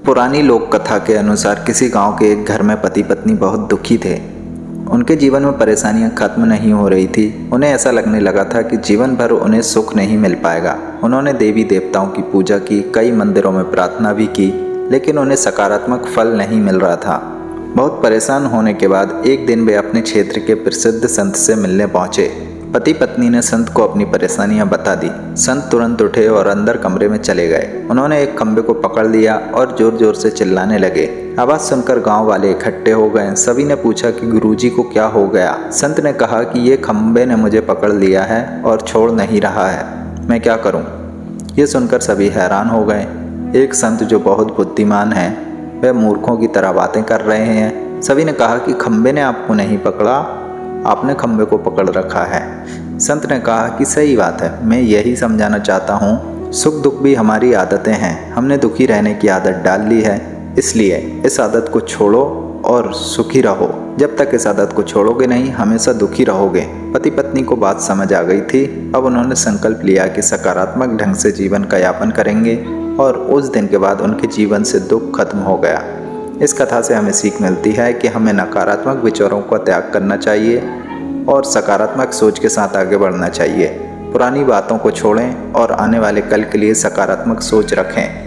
पुरानी लोक कथा के अनुसार किसी गांव के एक घर में पति पत्नी बहुत दुखी थे। उनके जीवन में परेशानियां खत्म नहीं हो रही थी। उन्हें ऐसा लगने लगा था कि जीवन भर उन्हें सुख नहीं मिल पाएगा। उन्होंने देवी देवताओं की पूजा की, कई मंदिरों में प्रार्थना भी की, लेकिन उन्हें सकारात्मक फल नहीं मिल रहा था। बहुत परेशान होने के बाद एक दिन वे अपने क्षेत्र के प्रसिद्ध संत से मिलने पहुंचे। पति पत्नी ने संत को अपनी परेशानियां बता दी। संत तुरंत उठे और अंदर कमरे में चले गए। उन्होंने एक खंबे को पकड़ लिया और जोर जोर से चिल्लाने लगे। आवाज सुनकर गांव वाले इकट्ठे हो गए। सभी ने पूछा कि गुरुजी को क्या हो गया। संत ने कहा कि ये खंबे ने मुझे पकड़ लिया है और छोड़ नहीं रहा है, मैं क्या करूं? ये सुनकर सभी हैरान हो गए। एक संत जो बहुत बुद्धिमान है, वह मूर्खों की तरह बातें कर रहे हैं। सभी ने कहा कि खंबे ने आपको नहीं पकड़ा, आपने खंबे को पकड़ रखा है। संत ने कहा कि सही बात है, मैं यही समझाना चाहता हूँ, सुख दुख भी हमारी आदतें हैं। हमने दुखी रहने की आदत डाल ली है, इसलिए इस आदत को छोड़ो और सुखी रहो। जब तक इस आदत को छोड़ोगे नहीं, हमेशा दुखी रहोगे। पति पत्नी को बात समझ आ गई थी। अब उन्होंने संकल्प लिया कि सकारात्मक ढंग से जीवन का यापन करेंगे और उस दिन के बाद उनके जीवन से दुख खत्म हो गया। इस कथा से हमें सीख मिलती है कि हमें नकारात्मक विचारों का त्याग करना चाहिए और सकारात्मक सोच के साथ आगे बढ़ना चाहिए। पुरानी बातों को छोड़ें और आने वाले कल के लिए सकारात्मक सोच रखें।